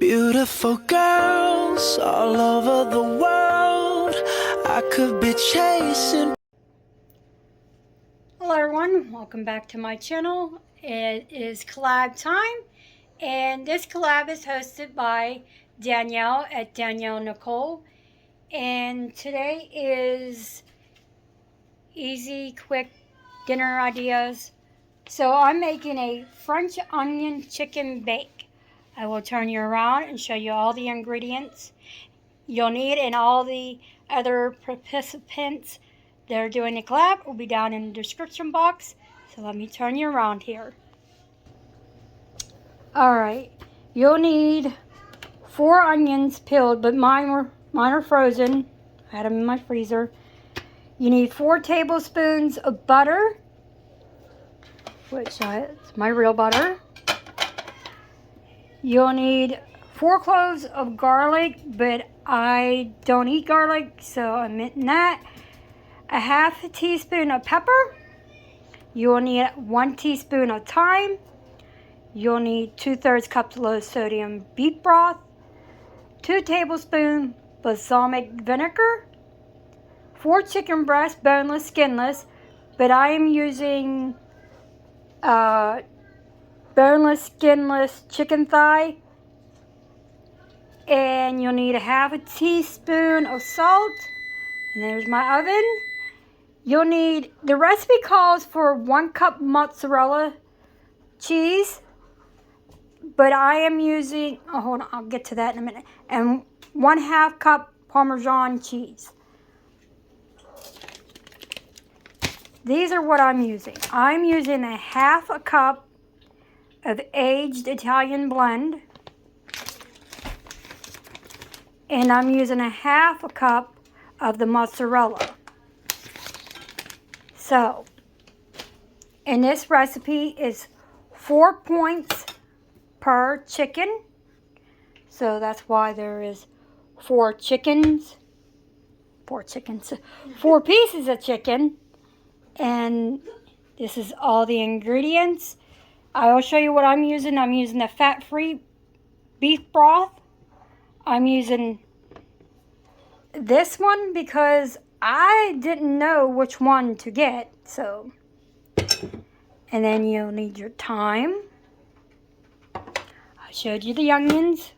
Beautiful girls all over the world. I could be chasing. Hello everyone, welcome back to my channel. It is collab time, and this collab is hosted by Danielle at Danielle Nichole. And today is easy, quick dinner ideas. So I'm making a French onion chicken bake. I will turn you around and show you all the ingredients you'll need, and all the other participants that are doing the collab will be down in the description box. So let me turn you around here. Alright, you'll need 4 onions peeled, but mine are frozen. I had them in my freezer. You need 4 tablespoons of butter, which is my real butter. You'll need 4 cloves of garlic, but I don't eat garlic, so I'm omitting that. A half a teaspoon of pepper. You will need 1 teaspoon of thyme. You'll need 2/3 cups of low sodium beef broth, 2 tablespoons balsamic vinegar, 4 chicken breasts, boneless, skinless, but I am using boneless, skinless chicken thigh. And you'll need a half a teaspoon of salt. And there's my oven. You'll need, the recipe calls for 1 cup mozzarella cheese, but I am using, oh hold on, I'll get to that in a minute, and 1/2 cup Parmesan cheese. These are what I'm using. I'm using a 1/2 cup of aged Italian blend, and I'm using a 1/2 cup of the mozzarella. So, and this recipe is 4 points per chicken. So that's why there is 4 chickens. 4 pieces of chicken. And this is all the ingredients. I will show you what I'm using. I'm using the fat-free beef broth. I'm using this one because I didn't know which one to get, so. And then you'll need your thyme. I showed you the onions,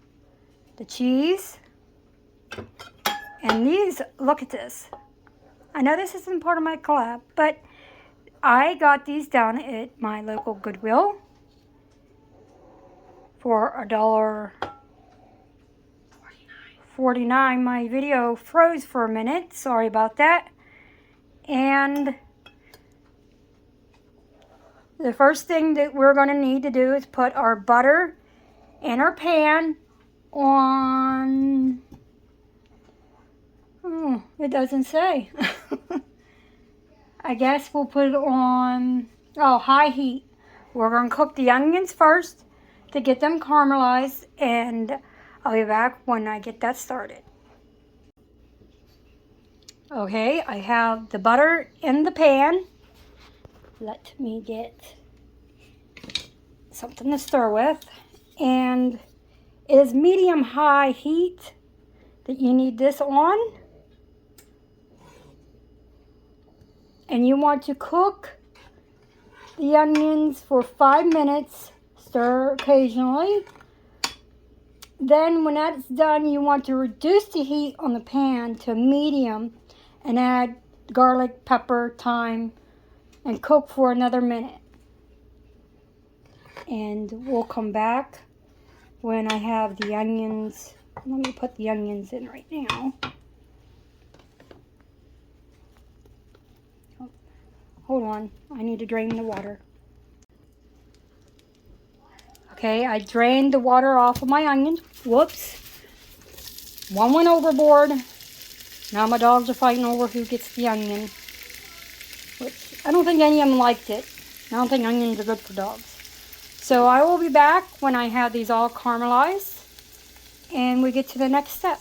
the cheese, and these, look at this. I know this isn't part of my collab, but I got these down at my local Goodwill for $1.49. My video froze for a minute. Sorry about that. And the first thing that we're going to need to do is put our butter in our pan on, it doesn't say. I guess we'll put it on, high heat. We're going to cook the onions first to get them caramelized, and I'll be back when I get that started. Okay, I have the butter in the pan. Let me get something to stir with. And it is medium-high heat that you need this on. And you want to cook the onions for 5 minutes. Stir occasionally. Then when that's done, you want to reduce the heat on the pan to medium and add garlic, pepper, thyme, and cook for another minute. And we'll come back when I have the onions. Let me put the onions in right now. Oh, hold on, I need to drain the water. Okay, I drained the water off of my onions. Whoops. One went overboard. Now my dogs are fighting over who gets the onion. Which, I don't think any of them liked it. I don't think onions are good for dogs. So I will be back when I have these all caramelized and we get to the next step.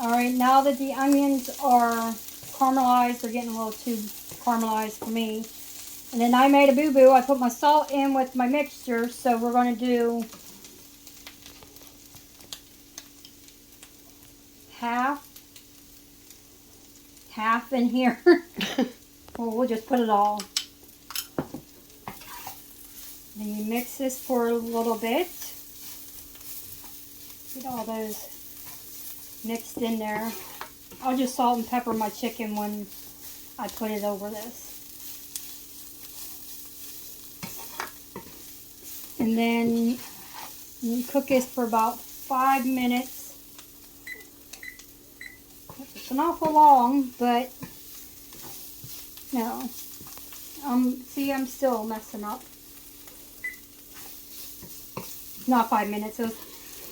Alright, now that the onions are caramelized, they're getting a little too caramelized for me. And then I made a boo-boo. I put my salt in with my mixture, so we're going to do half in here. Well, we'll just put it all. Then you mix this for a little bit. Get all those mixed in there. I'll just salt and pepper my chicken when I put it over this. And then you cook this for about 5 minutes. It's an awful long, but no. See, I'm still messing up. Not 5 minutes. It was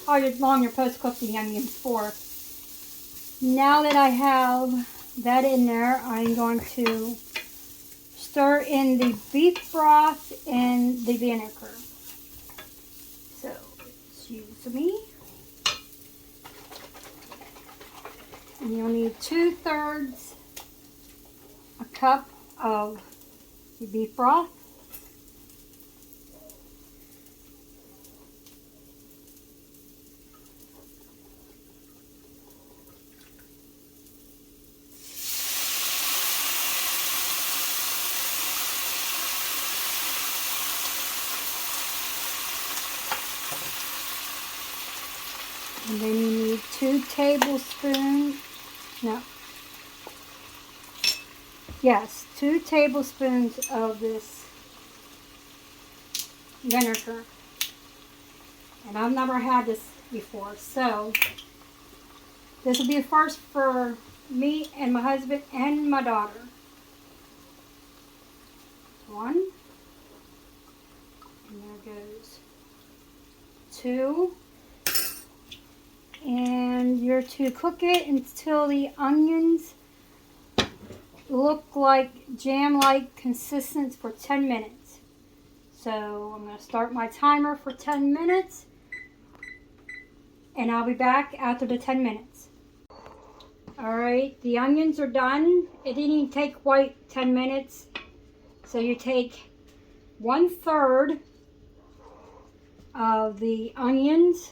how long you're supposed to cook the onions for. Now that I have that in there, I'm going to stir in the beef broth and the vinegar. So, excuse me. And you'll need 2/3 a cup of the beef broth. And then you need 2 tablespoons, no, yes, 2 tablespoons of this vinegar. And I've never had this before, so this will be a first for me and my husband and my daughter. 1, and there goes 2. And you're to cook it until the onions look like jam-like consistence for 10 minutes. So I'm going to start my timer for 10 minutes. And I'll be back after the 10 minutes. Alright, the onions are done. It didn't even take quite 10 minutes. So you take 1/3 of the onions.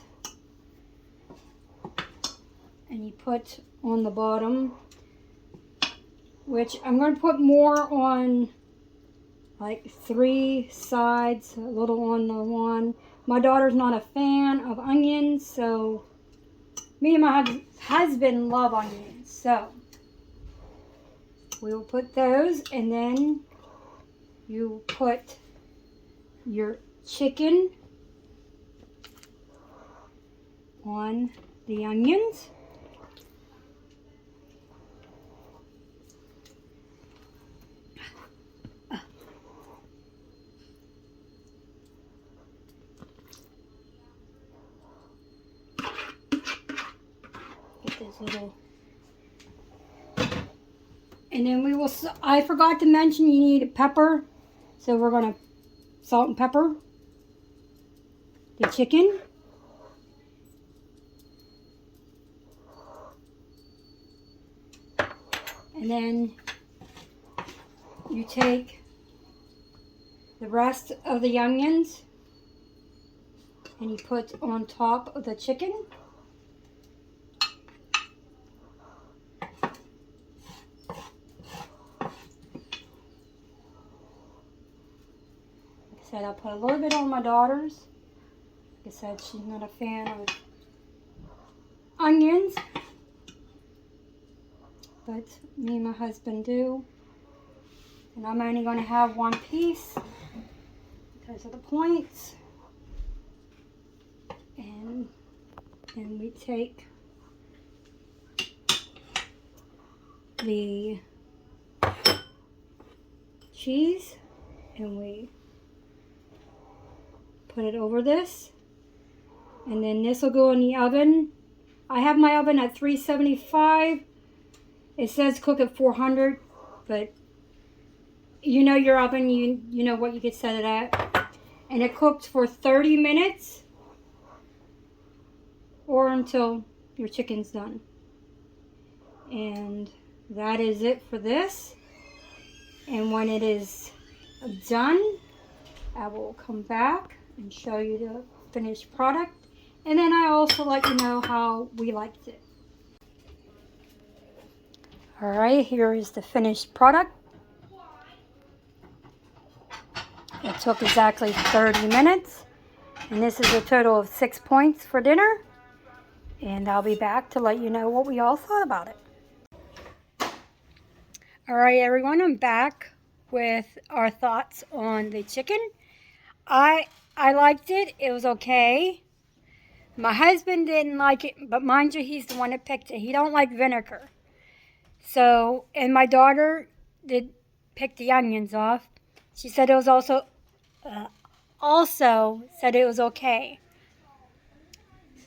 And you put on the bottom, which I'm going to put more on like 3 sides, a little on the one. My daughter's not a fan of onions, so me and my husband love onions, so we will put those, and then you put your chicken on the onions. Little, and then we will, I forgot to mention you need a pepper, so we're going to salt and pepper the chicken. And then you take the rest of the onions and you put on top of the chicken. I'll put a little bit on my daughter's. Like I said, she's not a fan of onions, but me and my husband do. And I'm only going to have 1 piece because of the points. And then we take the cheese and we put it over this, and then this will go in the oven. I have my oven at 375. It says cook at 400, but you know your oven, you know what you could set it at. And it cooks for 30 minutes or until your chicken's done. And that is it for this. And when it is done, I will come back and show you the finished product, and then I also let you know how we liked it. Alright, here is the finished product. It took exactly 30 minutes. And this is a total of 6 points for dinner. And I'll be back to let you know what we all thought about it. Alright everyone, I'm back with our thoughts on the chicken. I liked it. It was okay. My husband didn't like it, but mind you, he's the one that picked it. He don't like vinegar. So, and my daughter did pick the onions off. She said it was also said it was okay.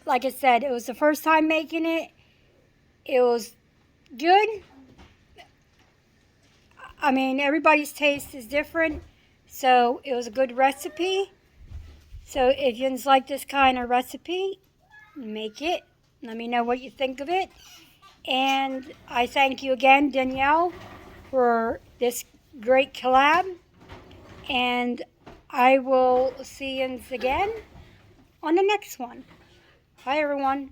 Like I said, it was the first time making it. It was good. I mean, everybody's taste is different, so it was a good recipe. So if you like this kind of recipe, make it. Let me know what you think of it. And I thank you again, Danielle, for this great collab. And I will see you again on the next one. Bye, everyone.